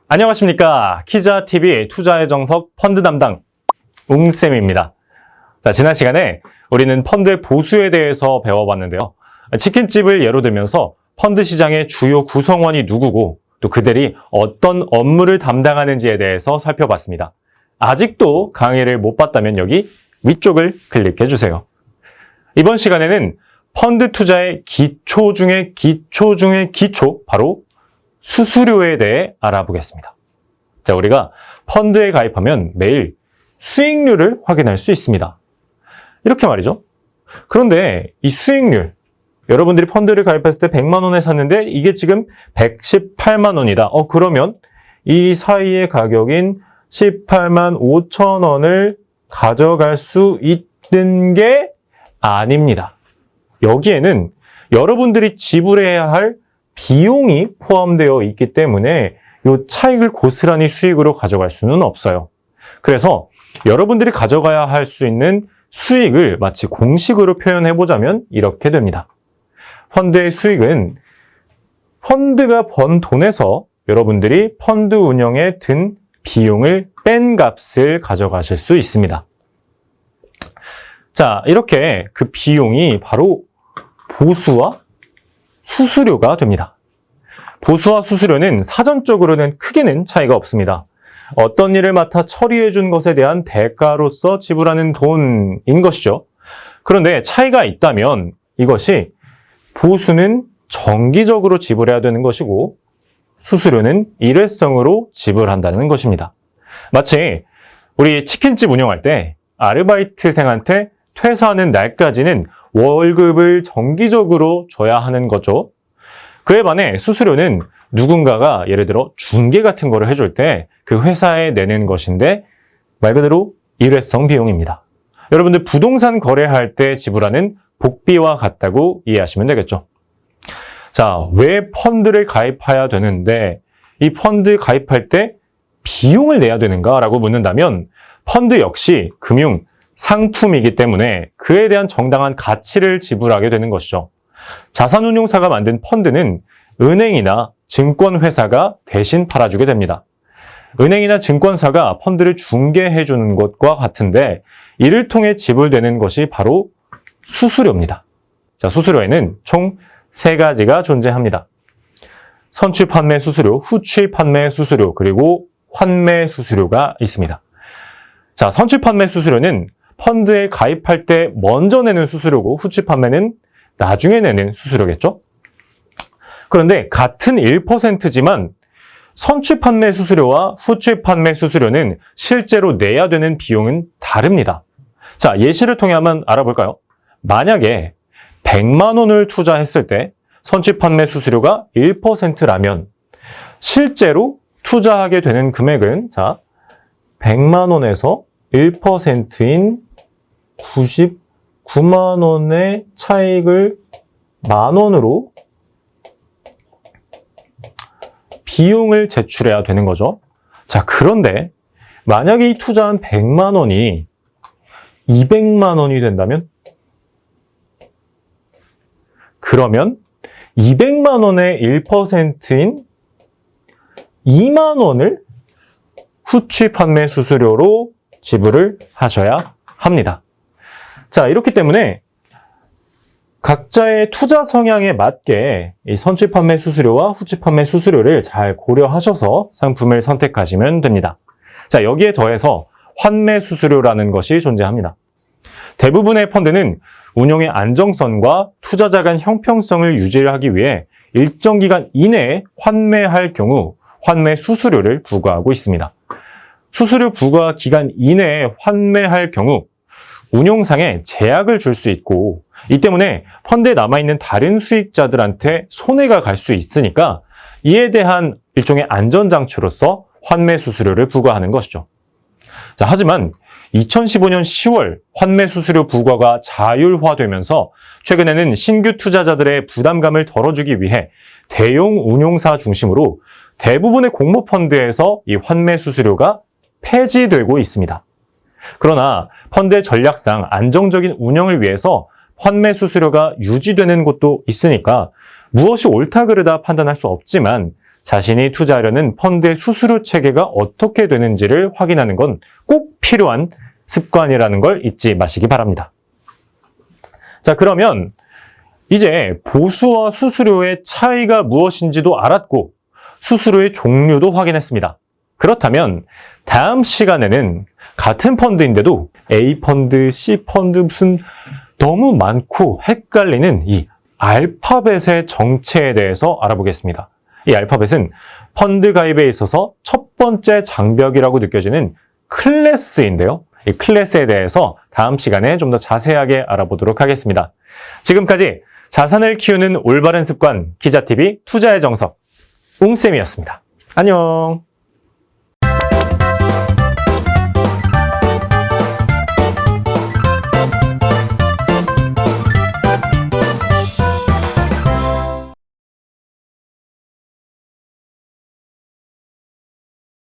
안녕하십니까. 키자TV 투자의 정석 펀드 담당 웅쌤입니다. 자, 지난 시간에 우리는 펀드의 보수에 대해서 배워봤는데요. 치킨집을 예로 들면서 펀드 시장의 주요 구성원이 누구고 또 그들이 어떤 업무를 담당하는지에 대해서 살펴봤습니다. 아직도 강의를 못 봤다면 여기 위쪽을 클릭해주세요. 이번 시간에는 펀드 투자의 기초 중에 기초 중에 기초, 바로 수수료에 대해 알아보겠습니다. 자, 우리가 펀드에 가입하면 매일 수익률을 확인할 수 있습니다. 이렇게 말이죠. 그런데 이 수익률, 여러분들이 펀드를 가입했을 때 100만 원에 샀는데 이게 지금 118만 원이다. 그러면 이 사이의 가격인 18만 5천 원을 가져갈 수 있는 게 아닙니다. 여기에는 여러분들이 지불해야 할 비용이 포함되어 있기 때문에 이 차익을 고스란히 수익으로 가져갈 수는 없어요. 그래서 여러분들이 가져가야 할 수 있는 수익을 마치 공식으로 표현해보자면 이렇게 됩니다. 펀드의 수익은 펀드가 번 돈에서 여러분들이 펀드 운영에 든 비용을 뺀 값을 가져가실 수 있습니다. 자, 이렇게 그 비용이 바로 보수와 수수료가 됩니다. 보수와 수수료는 사전적으로는 크게는 차이가 없습니다. 어떤 일을 맡아 처리해 준 것에 대한 대가로서 지불하는 돈인 것이죠. 그런데 차이가 있다면 이것이 보수는 정기적으로 지불해야 되는 것이고 수수료는 일회성으로 지불한다는 것입니다. 마치 우리 치킨집 운영할 때 아르바이트생한테 퇴사하는 날까지는 월급을 정기적으로 줘야 하는 거죠. 그에 반해 수수료는 누군가가 예를 들어 중개 같은 거를 해줄 때 그 회사에 내는 것인데 말 그대로 일회성 비용입니다. 여러분들 부동산 거래할 때 지불하는 복비와 같다고 이해하시면 되겠죠. 자, 왜 펀드를 가입해야 되는데 이 펀드 가입할 때 비용을 내야 되는가라고 묻는다면 펀드 역시 금융 상품이기 때문에 그에 대한 정당한 가치를 지불하게 되는 것이죠. 자산운용사가 만든 펀드는 은행이나 증권회사가 대신 팔아주게 됩니다. 은행이나 증권사가 펀드를 중개해주는 것과 같은데 이를 통해 지불되는 것이 바로 수수료입니다. 자, 수수료에는 총 3가지가 존재합니다. 선취 판매 수수료, 후취 판매 수수료, 그리고 환매 수수료가 있습니다. 자, 선취 판매 수수료는 펀드에 가입할 때 먼저 내는 수수료고 후취 판매는 나중에 내는 수수료겠죠? 그런데 같은 1%지만 선취 판매 수수료와 후취 판매 수수료는 실제로 내야 되는 비용은 다릅니다. 자, 예시를 통해 한번 알아볼까요? 만약에 100만 원을 투자했을 때 선취 판매 수수료가 1%라면 실제로 투자하게 되는 금액은 자, 100만 원에서 1%인 99만 원의 차익을 만 원으로 비용을 제출해야 되는 거죠. 자, 그런데 만약에 이 투자한 100만 원이 200만 원이 된다면? 그러면 200만 원의 1%인 2만 원을 후취 판매 수수료로 지불을 하셔야 합니다. 자, 이렇기 때문에 각자의 투자 성향에 맞게 이 선취 판매 수수료와 후취 판매 수수료를 잘 고려하셔서 상품을 선택하시면 됩니다. 자, 여기에 더해서 환매 수수료라는 것이 존재합니다. 대부분의 펀드는 운용의 안정성과 투자자 간 형평성을 유지하기 위해 일정 기간 이내에 환매할 경우 환매 수수료를 부과하고 있습니다. 수수료 부과 기간 이내에 환매할 경우 운용상에 제약을 줄 수 있고 이 때문에 펀드에 남아있는 다른 수익자들한테 손해가 갈 수 있으니까 이에 대한 일종의 안전장치로서 환매 수수료를 부과하는 것이죠. 자, 하지만 2015년 10월 환매 수수료 부과가 자율화되면서 최근에는 신규 투자자들의 부담감을 덜어주기 위해 대형 운용사 중심으로 대부분의 공모펀드에서 이 환매 수수료가 폐지되고 있습니다. 그러나 펀드의 전략상 안정적인 운영을 위해서 환매 수수료가 유지되는 곳도 있으니까 무엇이 옳다 그르다 판단할 수 없지만 자신이 투자하려는 펀드의 수수료 체계가 어떻게 되는지를 확인하는 건 꼭 필요한 습관이라는 걸 잊지 마시기 바랍니다. 자, 그러면 이제 보수와 수수료의 차이가 무엇인지도 알았고 수수료의 종류도 확인했습니다. 그렇다면 다음 시간에는 같은 펀드인데도 A 펀드, C 펀드 무슨 너무 많고 헷갈리는 이 알파벳의 정체에 대해서 알아보겠습니다. 이 알파벳은 펀드 가입에 있어서 첫 번째 장벽이라고 느껴지는 클래스인데요. 이 클래스에 대해서 다음 시간에 좀 더 자세하게 알아보도록 하겠습니다. 지금까지 자산을 키우는 올바른 습관 기자TV 투자의 정석 웅쌤이었습니다. 안녕.